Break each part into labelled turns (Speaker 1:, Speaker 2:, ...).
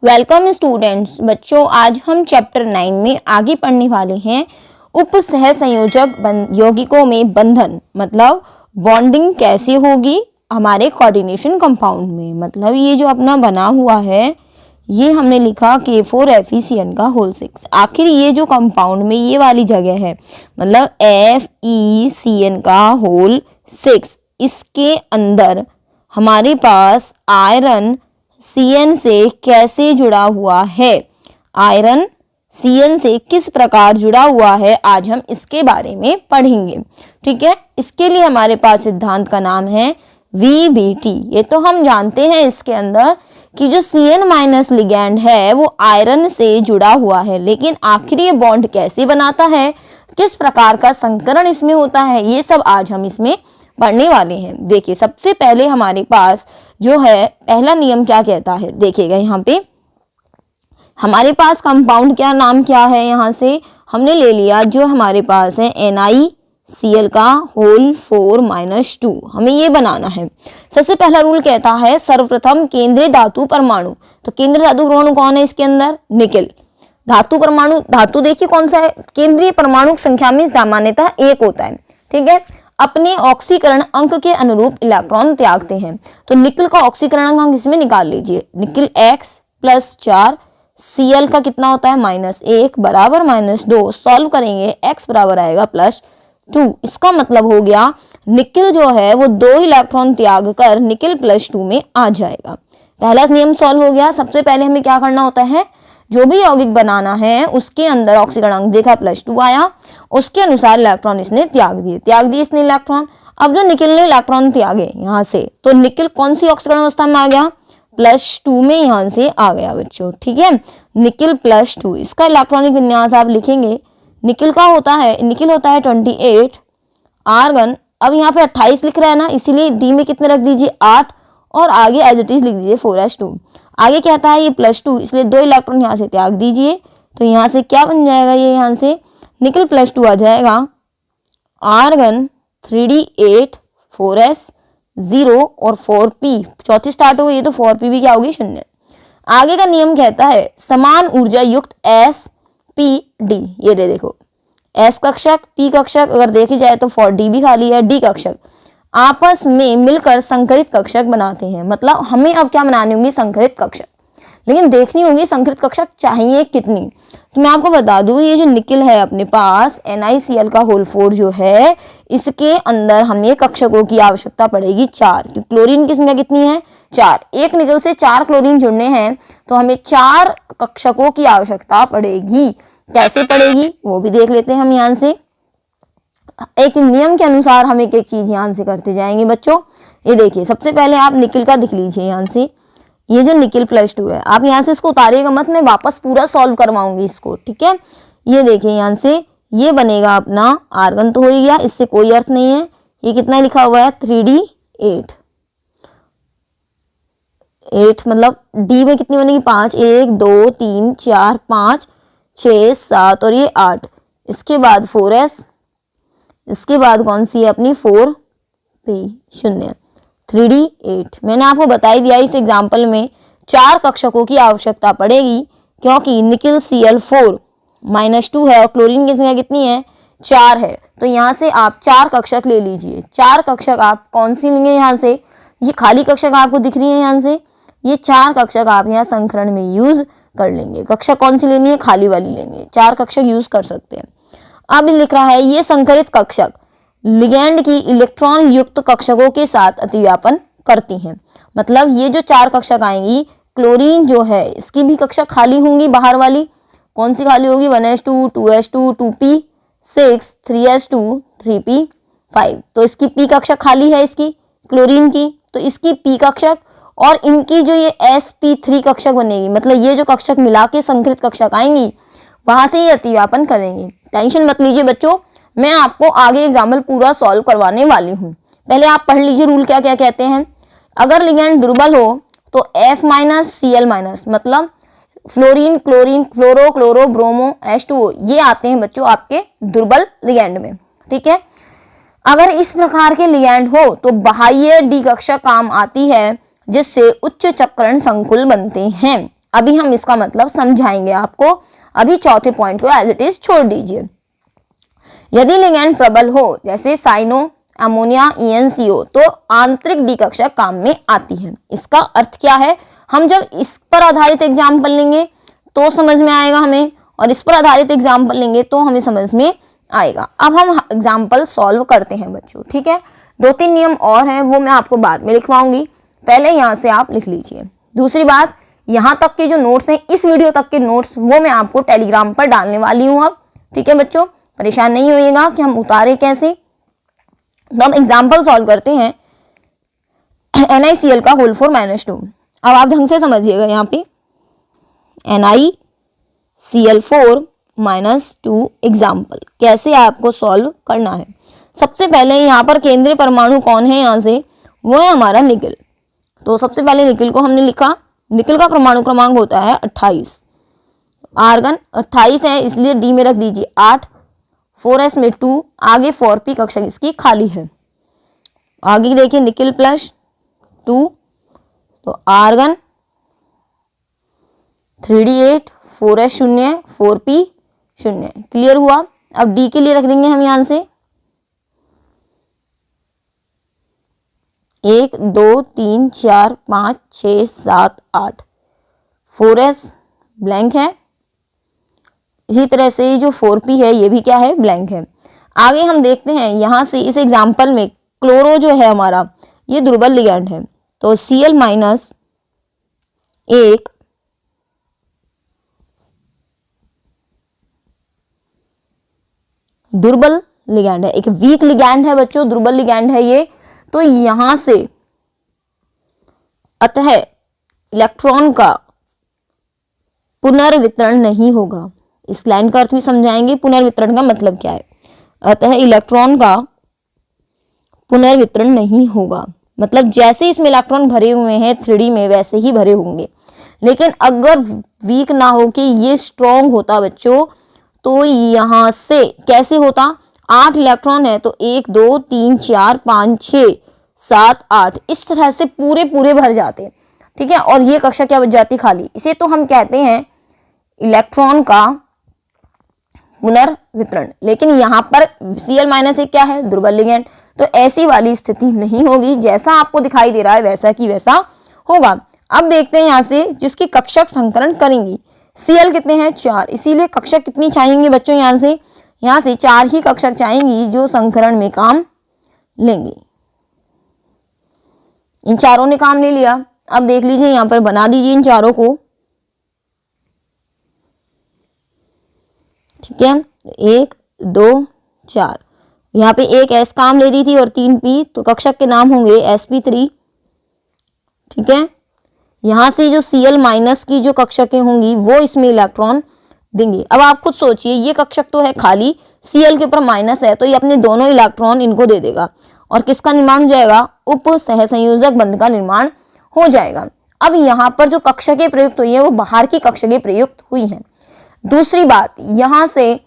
Speaker 1: Welcome students. बच्चों, आज हम चैप्टर 9 में आगे पढ़ने वाले हैं उप सह संयोजक यौगिकों में बंधन, मतलब बॉन्डिंग कैसे होगी हमारे कोऑर्डिनेशन कंपाउंड में। मतलब ये जो अपना बना हुआ है ये हमने लिखा K4FeCN का होल 6। आखिर ये जो कंपाउंड में ये वाली जगह है मतलब FeCN का होल 6, इसके अंदर हमारे पास आयरन Cn से कैसे जुड़ा हुआ है, आयरन Cn से किस प्रकार जुड़ा हुआ है, आज हम इसके बारे में पढ़ेंगे। ठीक है, इसके लिए हमारे पास सिद्धांत का नाम है VBT। ये तो हम जानते हैं इसके अंदर कि जो Cn माइनस लिगैंड है वो आयरन से जुड़ा हुआ है, लेकिन आखिर ये बॉन्ड कैसे बनाता है, किस प्रकार का संकरण इसमें होता है, ये सब आज हम इसमें पढ़ने वाले हैं। देखिए, सबसे पहले हमारे पास जो है पहला नियम क्या कहता है, देखिएगा यहाँ पे हमारे पास कंपाउंड क्या नाम क्या है, यहाँ से हमने ले लिया जो हमारे पास है NiCl का होल 4-2। हमें ये बनाना है। सबसे पहला रूल कहता है सर्वप्रथम केंद्रीय धातु परमाणु। तो केंद्रीय धातु परमाणु कौन है इसके अंदर, निकिल। धातु परमाणु, धातु देखिए कौन सा है, केंद्रीय परमाणु संख्या में सामान्यतः 1 होता है। ठीक है, अपने ऑक्सीकरण अंक के अनुरूप इलेक्ट्रॉन त्यागते हैं। तो निकिल का ऑक्सीकरण अंक इसमें निकाल लीजिए, निकिल X + 4, Cl का कितना होता है -1 बराबर -2। सॉल्व करेंगे X बराबर आएगा +2। इसका मतलब हो गया निकिल जो है वो 2 इलेक्ट्रॉन त्याग कर निकिल +2 में आ जाएगा। पहला नियम सॉल्व हो गया। सबसे पहले हमें क्या करना होता है, जो भी यौगिक बनाना है उसके अंदर ऑक्सीकरण अंक देखा +2 आया, उसके अनुसार इलेक्ट्रॉन इसने त्याग दिए इसने इलेक्ट्रॉन। अब जो निकिल ने इलेक्ट्रॉन त्यागे यहाँ से, तो निकिल कौन सी ऑक्सीकरण अवस्था में आ गया, +2 में यहाँ से आ गया बच्चों। ठीक है, निकिल +2, इसका इलेक्ट्रॉनिक विन्यास आप लिखेंगे। निकिल का होता है, निकिल होता है 28, आर्गन अब यहाँ पे 28 लिख रहा है ना, इसीलिए डी में कितने रख दीजिए 8, और आगे एज इट इज लिख दीजिए 4s2। आगे कहता है ये +2, इसलिए 2 इलेक्ट्रॉन यहाँ से त्याग दीजिए। तो यहाँ से क्या बन जाएगा, ये यहाँ से निकिल +2 आ जाएगा, आर्गन 3d8 4s 0 और 4p, चौथी स्टार्ट हो गई, तो 4p भी क्या होगी 0। आगे का नियम कहता है समान ऊर्जा युक्त sp_d। ये देखो s कक्षक p कक्षक अगर देखी जाए तो 4d भी खाली है, d कक्षक आपस में मिलकर संकरित कक्षक बनाते हैं। मतलब हमें अब क्या बनानी होंगी, संकरित कक्षक, लेकिन देखनी होगी संकरित कक्षक चाहिए कितनी। तो मैं आपको बता दूं ये जो निकिल है अपने पास NiCl का होल 4 जो है, इसके अंदर हमें कक्षकों की आवश्यकता पड़ेगी 4, क्योंकि क्लोरीन की संख्या कितनी है 4। एक निकिल से 4 क्लोरीन जुड़ने हैं तो हमें 4 कक्षकों की आवश्यकता पड़ेगी। कैसे पड़ेगी वो भी देख लेते हैं हम। यहाँ से एक नियम के अनुसार हम एक एक चीज यहाँ से करते जाएंगे बच्चों। ये देखिए, सबसे पहले आप निकिल का दिख लीजिए यहाँ से, ये जो निकिल +2 है, आप यहाँ से इसको उतारिएगा मत, मैं वापस पूरा सॉल्व करवाऊंगी इसको। ठीक है, ये देखिए यहाँ से ये बनेगा अपना आर्गन तो हो ही गया, इससे कोई अर्थ नहीं है। ये कितना लिखा हुआ है 3d8, 8 मतलब डी में कितनी बनेगी 5, 1 2 3 4 5 6 7 और ये 8। इसके बाद 4s, इसके बाद कौन सी है अपनी 4p 0, 3d8। मैंने आपको बता ही दिया इस एग्जाम्पल में 4 कक्षकों की आवश्यकता पड़ेगी, क्योंकि निकिल Cl4-2 है और क्लोरीन की संख्या कितनी है 4 है। तो यहाँ से आप 4 कक्षक ले लीजिए। 4 कक्षक आप कौन सी लेंगे, यहाँ से ये खाली कक्षक आपको दिख रही है, यहाँ से ये 4 कक्षक आप यहाँ संकरण में यूज कर लेंगे। कक्षक कौन सी लेनी है, खाली वाली लेंगे, 4 कक्षक यूज कर सकते हैं। अब लिख रहा है ये संकरित कक्षक लिगैंड की इलेक्ट्रॉन युक्त कक्षकों के साथ अतिव्यापन करती हैं। मतलब ये जो 4 कक्षक आएंगी, क्लोरीन जो है इसकी भी कक्षक खाली होंगी, बाहर वाली कौन सी खाली होगी 1s2 2s2 2p6 3s2 3p5। तो इसकी p कक्षक खाली है इसकी क्लोरीन की, तो इसकी p कक्षक और इनकी जो ये sp3 कक्षक बनेगी, मतलब ये जो कक्षक मिला के संकरित कक्षक आएंगी वहां से ये अतिव्यापन करेंगी। टेंशन मत लीजिए बच्चों, मैं आपको आगे एग्जाम्पल पूरा सॉल्व करवाने वाली हूँ। पहले आप पढ़ लीजिए रूल क्या क्या कहते हैं। अगर लिगैंड दुर्बल हो तो F-Cl- मतलब fluorine chlorine fluoro chloro bromo H2O ये आते हैं बच्चों आपके दुर्बल लिगैंड में। ठीक है, अगर इस प्रकार के लिगैंड हो तो बाह्य डी कक्षक काम आती है, जिससे उच्च चक्रण संकुल बनते हैं। अभी हम इसका मतलब समझाएंगे आपको। अभी चौथे पॉइंट को एज इट इज छोड़ दीजिए। यदि लिगैंड प्रबल हो जैसे साइनो, अमोनिया, EnCO, तो आंतरिक डिकक्षक काम में आती है। इसका अर्थ क्या है, हम जब इस पर आधारित एग्जाम्पल लेंगे तो समझ में आएगा हमें, और इस पर आधारित एग्जाम्पल लेंगे तो हमें समझ में आएगा। अब हम एग्जाम्पल सॉल्व करते हैं बच्चों, ठीक है। 2-3 नियम और हैं, वो मैं आपको बाद में लिखवाऊंगी, पहले यहाँ से आप लिख लीजिए। दूसरी बात, यहाँ तक के जो नोट्स हैं, इस वीडियो तक के नोट्स, वो मैं आपको टेलीग्राम पर डालने वाली हूँ अब, ठीक है बच्चों। परेशान नहीं होइएगा कि हम उतारे कैसे। तो हम एग्जाम्पल सॉल्व करते हैं। NiCl का होल 4 -2। अब आप ढंग से समझिएगा, यहाँ पे NiCl4 -2 एग्जाम्पल कैसे आपको सॉल्व करना है। सबसे पहले यहाँ पर केंद्रीय परमाणु कौन है, यहाँ से वो है हमारा निकिल। तो सबसे पहले निकिल को हमने लिखा। निकिल का परमाणु क्रमांक होता है 28। आर्गन 28 है, इसलिए डी में रख दीजिए 8। 4s में 2, आगे 4p कक्षक इसकी खाली है। आगे देखिए निकिल +2, तो argon 3d8, 4s 0, 4p 0। Clear हुआ। अब डी के लिए रख देंगे हम यहां से 1 2 3 4 5 6 7 8। 4s ब्लैंक है। इसी तरह से जो 4p है ये भी क्या है, ब्लैंक है। आगे हम देखते हैं यहां से इस एग्जाम्पल में क्लोरो जो है हमारा, ये दुर्बल लिगैंड है। तो Cl- एक दुर्बल लिगैंड है, एक वीक लिगैंड है बच्चों, दुर्बल लिगैंड है ये। तो यहां से अतः इलेक्ट्रॉन का पुनर्वितरण नहीं होगा। इस लाइन का अर्थ भी समझाएंगे, पुनर्वितरण का मतलब क्या है। अतः इलेक्ट्रॉन का पुनर्वितरण नहीं होगा, मतलब जैसे इसमें इलेक्ट्रॉन भरे हुए हैं 3D में वैसे ही भरे होंगे। लेकिन अगर वीक ना हो कि ये स्ट्रॉन्ग होता बच्चों, तो यहां से कैसे होता, 8 इलेक्ट्रॉन है तो 1 2 3 4 5 6 7 8 इस तरह से पूरे पूरे भर जाते, ठीक है। और ये कक्षा क्या बच जाती, खाली। इसे तो हम कहते हैं इलेक्ट्रॉन का पुनर्वितरण। लेकिन यहाँ पर Cl- क्या है, दुर्बल लिगैंड, तो ऐसी वाली स्थिति नहीं होगी। जैसा आपको दिखाई दे रहा है वैसा की वैसा होगा। अब देखते हैं यहाँ से जिसकी कक्षक संकरण करेंगी। Cl कितने हैं, 4, इसीलिए कक्षक कितनी चाहिए बच्चों, यहाँ से 4 ही कक्षक चाहिए जो संकरण में काम लेंगी। इन चारों ने काम ले लिया। अब देख लीजिए यहाँ पर बना दीजिए इन चारों को, ठीक है। 1 2 4, यहाँ पे एक S काम ले रही थी और 3 P, तो कक्षक के नाम होंगे sp3, ठीक है। यहाँ से जो Cl- की जो कक्षकें होंगी वो इसमें इलेक्ट्रॉन देंगे। अब आप खुद सोचिए, ये कक्षक तो है खाली, Cl के ऊपर माइनस है, तो ये अपने दोनों इलेक्ट्रॉन इनको दे देगा और किसका निर्माण हो जाएगा, उप सहसंयोजक बंध का निर्माण हो जाएगा। अब यहाँ पर जो कक्षकें प्रयुक्त हुई है वो बाहर की कक्षकें प्रयुक्त हुई हैं। दूसरी बात, यहां से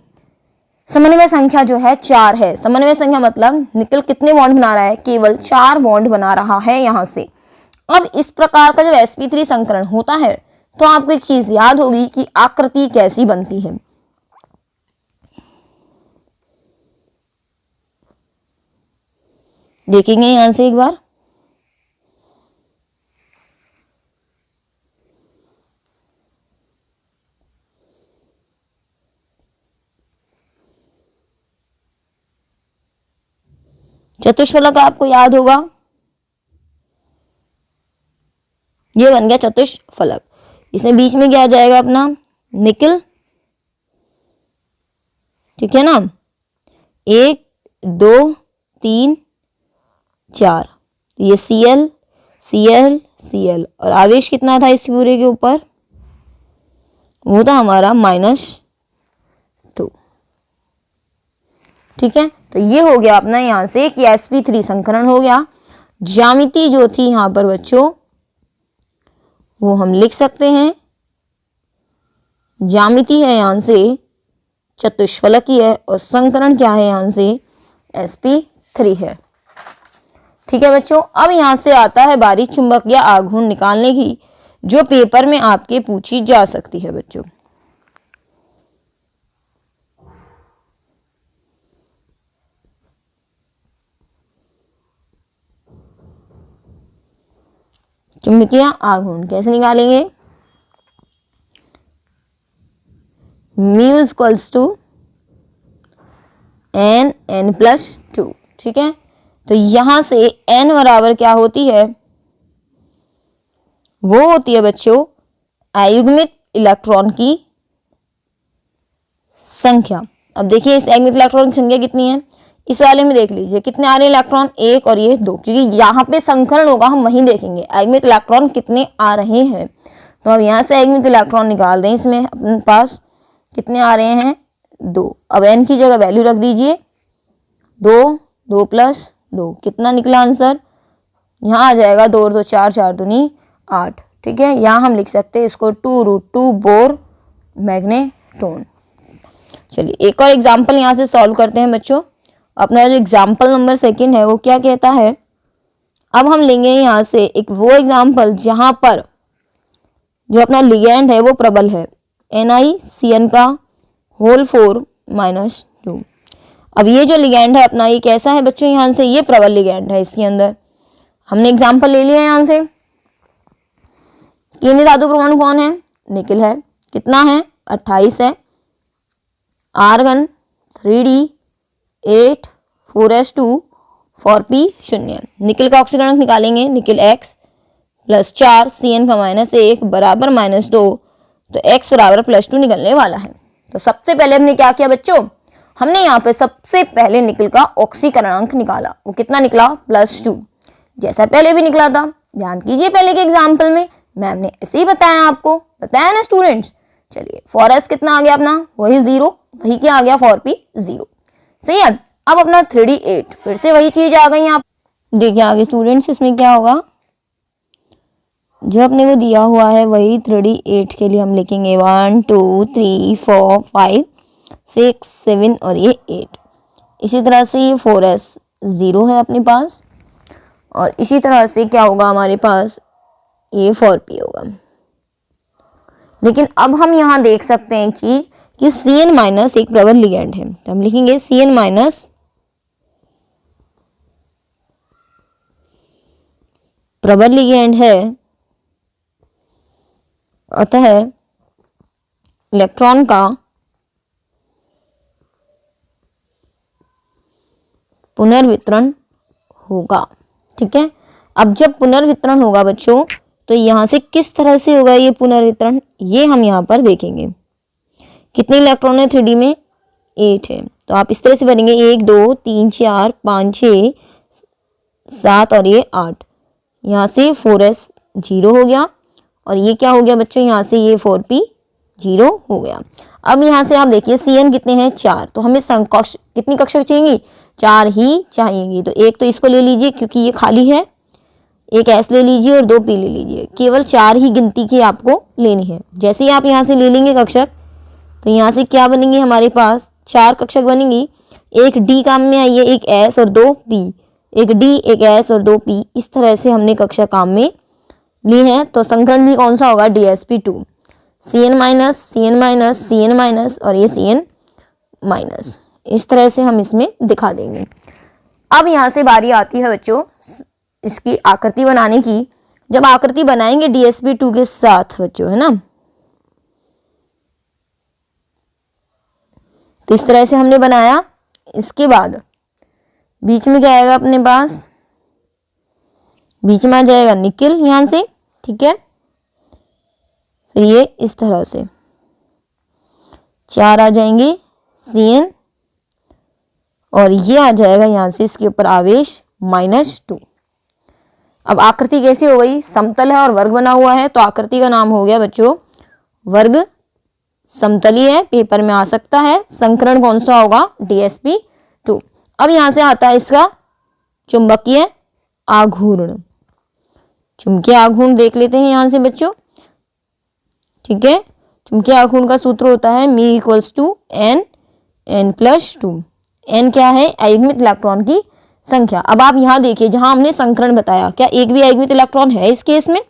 Speaker 1: समन्वय संख्या जो है 4 है। समन्वय संख्या मतलब निकल कितने बॉन्ड बना रहा है, केवल 4 बॉन्ड बना रहा है यहां से। अब इस प्रकार का जब sp3 संकरण होता है तो आपको एक चीज याद होगी कि आकृति कैसी बनती है। देखेंगे यहां से एक बार, चतुष्फलक आपको याद होगा, ये बन गया चतुष्फलक। इसमें बीच में क्या आ जाएगा अपना निकिल, ठीक है ना, 1 2 3 4, ये Cl Cl Cl और आवेश कितना था इस पूरे के ऊपर, वो था हमारा -2, ठीक है। तो ये हो गया अपना यहां से कि sp3 संकरण हो गया। ज्यामिति जो थी यहां पर बच्चों वो हम लिख सकते हैं, ज्यामिति है यहां से चतुष्फलकी है और संकरण क्या है यहां से sp3 है, ठीक है बच्चों। अब यहां से आता है बारी चुंबक या आघूर्ण निकालने की। जो पेपर में आपके पूछी जा सकती है बच्चों। चुंबकीय आघूर्ण कैसे निकालेंगे? Mu equals to n+2। ठीक है, तो यहां से n बराबर क्या होती है? वो होती है बच्चों अयुग्मित इलेक्ट्रॉन की संख्या। अब देखिए इस अयुग्मित इलेक्ट्रॉन की संख्या कितनी है, इस वाले में देख लीजिए कितने आ रहे हैं इलेक्ट्रॉन, 1 और ये 2, क्योंकि यहाँ पे संकरण होगा हम वहीं देखेंगे अयुग्मित इलेक्ट्रॉन कितने आ रहे हैं। तो अब यहाँ से अयुग्मित इलेक्ट्रॉन निकाल दें, इसमें अपने पास कितने आ रहे हैं? 2। अब n की जगह वैल्यू रख दीजिए 2, 2 + 2 कितना निकला आंसर? यहाँ आ जाएगा 2 और 2 4, 4 दूनी 8। ठीक है, यहाँ हम लिख सकते हैं इसको 2√2 बोर मैग्नेटोन। चलिए एक और एग्जाम्पल यहाँ से सॉल्व करते हैं बच्चों। अपना जो एग्जाम्पल नंबर 2 है वो क्या कहता है? अब हम लेंगे यहाँ से एक वो एग्जाम्पल जहाँ पर जो अपना लिगेंड है वो प्रबल है, NiCN का होल 4 - 2। अब ये जो लिगेंड है अपना ये कैसा है बच्चों? यहाँ से ये प्रबल लिगेंड है, इसके अंदर हमने एग्जाम्पल ले लिया है। यहाँ से केंद्रीय धातु परमाणु कौन है? निकिल है। कितना है? 28 है। Argon 3d8 4s2 4p 0। Nickel का ऑक्सीकरण निकालेंगे, निकिल x + 4 CN का -1 बराबर -2, तो x बराबर +2 निकलने वाला है। तो सबसे पहले हमने क्या किया बच्चों? हमने यहाँ पे सबसे पहले निकिल का ऑक्सीकरणांक निकाला, वो कितना निकला? +2, जैसा पहले भी निकला था। ध्यान कीजिए पहले के एग्जाम्पल में मैम ने ऐसे ही बताया, आपको बताया ना स्टूडेंट्स। चलिए 4s कितना आ गया अपना? वही 0, वही क्या आ गया? 4p 0। सही है। अब अपना 3d8 फिर से वही चीज आ गई। आप देखिए आगे स्टूडेंट्स इसमें क्या होगा, जो अपने को दिया हुआ है वही 3d8 के लिए हम लिखेंगे 1 2 3 4 5 6 7 और ये 8। इसी तरह से ये 4s 0 है अपने पास, और इसी तरह से क्या होगा हमारे पास? ये 4p होगा। लेकिन अब हम यहाँ देख सकते हैं एक चीज कि CN- एक प्रबल लिगेंड है, तो हम लिखेंगे CN- प्रबल लिगेंड है, अतः इलेक्ट्रॉन का पुनर्वितरण होगा। ठीक है, अब जब पुनर्वितरण होगा बच्चों तो यहाँ से किस तरह से होगा ये पुनर्वितरण, ये हम यहाँ पर देखेंगे। कितने इलेक्ट्रॉन है 3D में? 8 है। तो आप इस तरह से बनेंगे 1 2 3 4 5 6 7 और ये 8। यहाँ से 4s 0 हो गया, और ये क्या हो गया बच्चों? यहाँ से ये 4p 0 हो गया। अब यहाँ से आप देखिए CN कितने हैं? 4। तो हमें कितनी कक्षा चाहिए? 4 ही चाहिएगी। तो एक तो इसको ले लीजिए क्योंकि ये खाली है, एक S ले लीजिए और 2p ले लीजिए। केवल 4 ही गिनती की आपको लेनी है। जैसे ही आप यहाँ से ले लेंगे कक्षक, तो यहाँ से क्या बनेंगे हमारे पास? 4 कक्षक बनेंगी। एक D काम में आई है, एक S और 2p, एक D एक S और 2p। इस तरह से हमने कक्षा काम में ली है। तो संकरण भी कौन सा होगा? DsP2। CN- CN- CN- और ये CN-। इस तरह से हम इसमें दिखा देंगे। अब यहाँ से बारी आती है बच्चों इसकी आकृति बनाने की। जब आकृति बनाएंगे DsP2 के साथ बच्चों, है ना, तो इस तरह से हमने बनाया। इसके बाद बीच में क्या आएगा अपने पास? बीच में आ जाएगा निकिल यहाँ से। ठीक है, फिर ये इस तरह से 4 आ जाएंगे CN, और ये आ जाएगा यहाँ से इसके ऊपर आवेश -2। अब आकृति कैसी हो गई? समतल है और वर्ग बना हुआ है, तो आकृति का नाम हो गया बच्चों वर्ग समतलीय है, पेपर में आ सकता है। संकरण कौन सा होगा? DsP2। अब यहाँ से आता है इसका चुंबकीय आघूर्ण। चुंबकीय आघूर्ण देख लेते हैं यहाँ से बच्चों। ठीक है, चुंबकीय आघूर्ण का सूत्र होता है μ = N+2। N क्या है? अयुग्मित इलेक्ट्रॉन की संख्या। अब आप यहाँ देखिए जहां हमने संकरण बताया, क्या एक भी अयुग्मित इलेक्ट्रॉन है इस केस में?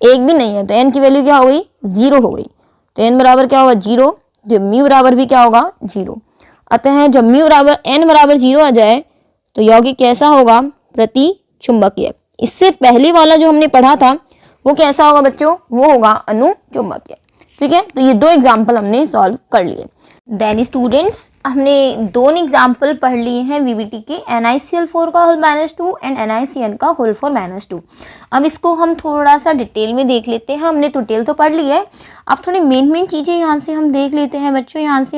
Speaker 1: एक भी नहीं है, तो n की वैल्यू क्या हो गई, 0 हो गई। तो n बराबर क्या होगा, 0। जो म्यू बराबर भी क्या होगा, 0। अतः जब म्यू बराबर n बराबर 0 आ जाए तो यौगिक कैसा होगा, प्रति चुंबकीय। इससे पहले वाला जो हमने पढ़ा था वो कैसा होगा बच्चों, वो होगा अनुचुंबकीय। ठीक है, तो ये दो एग्जाम्पल हमने सॉल्व कर लिए। देन स्टूडेंट्स, हमने दोनों एग्जाम्पल पढ़ लिए हैं वीवीटी के, NiCl4 का होल -2 एंड NiCN का होल 4 -2। अब इसको हम थोड़ा सा डिटेल में देख लेते हैं। हमने तो डिटेल तो पढ़ ली है, अब थोड़ी मेन चीज़ें यहाँ से हम देख लेते हैं बच्चों। यहाँ से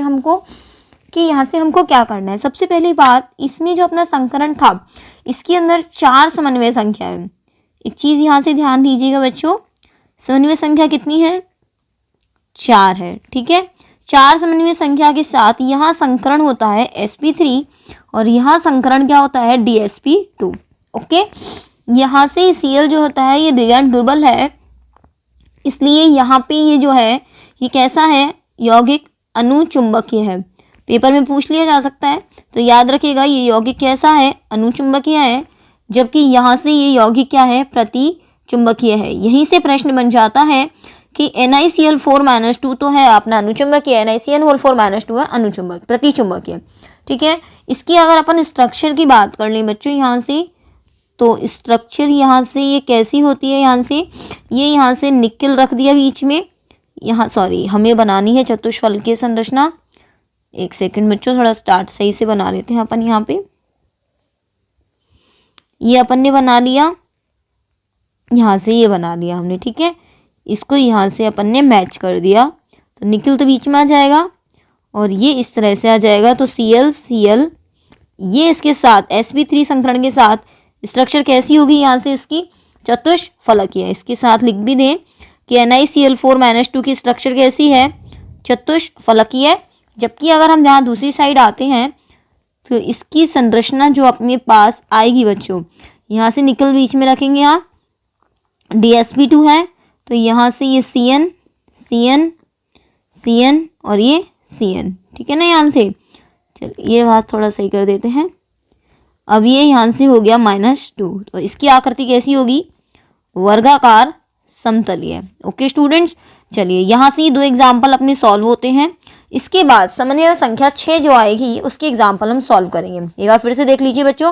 Speaker 1: हमको क्या करना है। सबसे पहली बात, इसमें जो अपना संकरण था इसके अंदर 4 समन्वय संख्या है। एक चीज़ यहाँ से ध्यान दीजिएगा बच्चों, समन्वय संख्या कितनी है, 4 है। ठीक है, 4 समन्वय संख्या के साथ यहाँ संकरण होता है sp3 और यहाँ संकरण क्या होता है, dsp2। ओके, यहाँ से Cl जो होता है ये लिगैंड दुर्बल है, इसलिए यहाँ पे ये जो है ये कैसा है, यौगिक अनुचुंबकीय है। पेपर में पूछ लिया जा सकता है, तो याद रखिएगा ये यौगिक कैसा है, अनुचुंबकीय है, जबकि यहाँ से ये यौगिक क्या है, प्रति चुंबकीय है। यहीं से प्रश्न बन जाता है कि NiCl4 -2 तो है अपना अनुचुंबकीय, NiCN4 -2 है अनुचुंबक प्रति चुंबकीय। ठीक है, इसकी अगर अपन स्ट्रक्चर की बात कर लें बच्चों यहाँ से, तो स्ट्रक्चर यहाँ से ये कैसी होती है, यहाँ से निकल रख दिया बीच में, यहाँ सॉरी हमें बनानी है चतुष्फलकीय संरचना। एक सेकंड बच्चों, थोड़ा स्टार्ट सही से बना लेते हैं अपन। यहाँ पे ये अपन ने बना लिया, यहाँ से ये बना लिया हमने। ठीक है, इसको यहाँ से अपन ने मैच कर दिया, तो निकल तो बीच में आ जाएगा और ये इस तरह से आ जाएगा। तो Cl ये इसके साथ sp3 संकरण के साथ स्ट्रक्चर कैसी होगी, यहाँ से इसकी चतुष्फलकीय। इसके साथ लिख भी दें कि NiCl4 -2 की स्ट्रक्चर कैसी है, चतुष्फलकीय। जबकि अगर हम यहाँ दूसरी साइड आते हैं तो इसकी संरचना जो अपने पास आएगी बच्चों, यहाँ से निकल बीच में रखेंगे, यहाँ dsp2 है, तो यहाँ से ये CN और ये CN। ठीक है ना, यहाँ से चलो ये बात थोड़ा सही कर देते हैं। अब ये यहाँ से हो गया -2, तो इसकी आकृति कैसी होगी, वर्गाकार समतलीय। ओके स्टूडेंट्स, चलिए यहाँ से 2 एग्जाम्पल अपने सॉल्व होते हैं। इसके बाद समन्वय संख्या 6 जो आएगी उसकी एग्जाम्पल हम सॉल्व करेंगे। एक बार फिर से देख लीजिए बच्चों,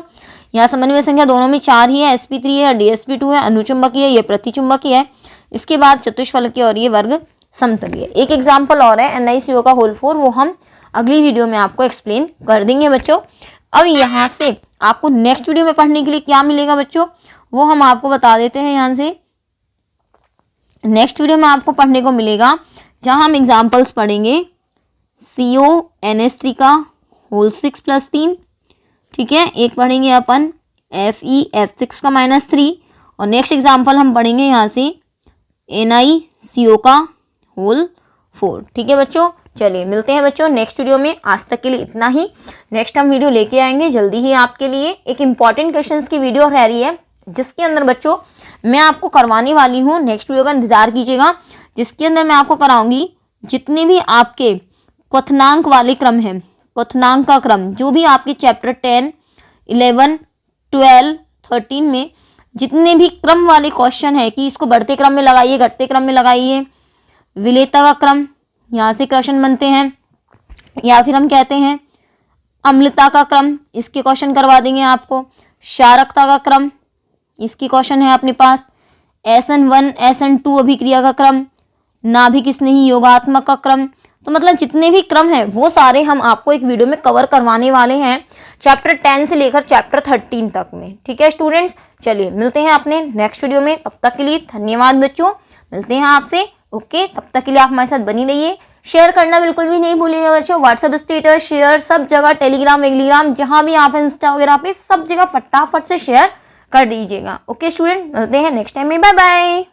Speaker 1: यहाँ समन्वय संख्या दोनों में 4 ही है, sp3 है, dsp2 है, अनुचुंबकीय है, ये प्रतिचुंबकीय है। इसके बाद चतुष्फलकीय और ये वर्ग समतलीय। एक एग्जाम्पल और है NiCO का होल 4, वो हम अगली वीडियो में आपको एक्सप्लेन कर देंगे बच्चों। अब यहाँ से आपको नेक्स्ट वीडियो में पढ़ने के लिए क्या मिलेगा बच्चों, वो हम आपको बता देते हैं। यहाँ से नेक्स्ट वीडियो में आपको पढ़ने को मिलेगा जहाँ हम एग्जाम्पल्स पढ़ेंगे CONH3 का होल 6 + 3। ठीक है, एक पढ़ेंगे अपन FeF6 का -3 और नेक्स्ट एग्जाम्पल हम पढ़ेंगे यहाँ से NiCO का होल 4। ठीक है बच्चों, चलिए मिलते हैं बच्चों नेक्स्ट वीडियो में। आज तक के लिए इतना ही, नेक्स्ट हम वीडियो लेके आएंगे जल्दी ही आपके लिए। एक इम्पॉर्टेंट क्वेश्चंस की वीडियो रह रही है जिसके अंदर बच्चों मैं आपको करवाने वाली हूँ, नेक्स्ट वीडियो का इंतजार कीजिएगा, जिसके अंदर मैं आपको कराऊंगी जितने भी आपके क्वथनांक वाले क्रम हैं, क्वथनांक का क्रम जो भी आपके चैप्टर 10, 11, 12, 13 में जितने भी क्रम वाले क्वेश्चन है कि इसको बढ़ते क्रम में लगाइए, घटते क्रम में लगाइए, विलेयता का क्रम यहाँ से क्वेश्चन बनते हैं, या फिर हम कहते हैं अम्लता का क्रम, इसके क्वेश्चन करवा देंगे आपको। क्षारकता का क्रम, इसकी क्वेश्चन है अपने पास। SN1 SN2 अभिक्रिया का क्रम, नाभिक स्नेही योगात्मक का क्रम। तो मतलब जितने भी क्रम हैं वो सारे हम आपको एक वीडियो में कवर करवाने वाले हैं, चैप्टर 10 से लेकर चैप्टर 13 तक में। ठीक है स्टूडेंट्स, चलिए मिलते हैं अपने नेक्स्ट वीडियो में। तब तक के लिए धन्यवाद बच्चों, मिलते हैं आपसे। ओके, तब तक के लिए आप हमारे साथ बनी रहिए। शेयर करना बिल्कुल भी नहीं भूलिएगा बच्चों, व्हाट्सएप स्टेटस शेयर सब जगह, टेलीग्राम वेलीग्राम जहाँ भी आप इंस्टा वगैरह पे सब जगह फटाफट से शेयर कर दीजिएगा। ओके स्टूडेंट, मिलते हैं नेक्स्ट टाइम में, बाय बाय।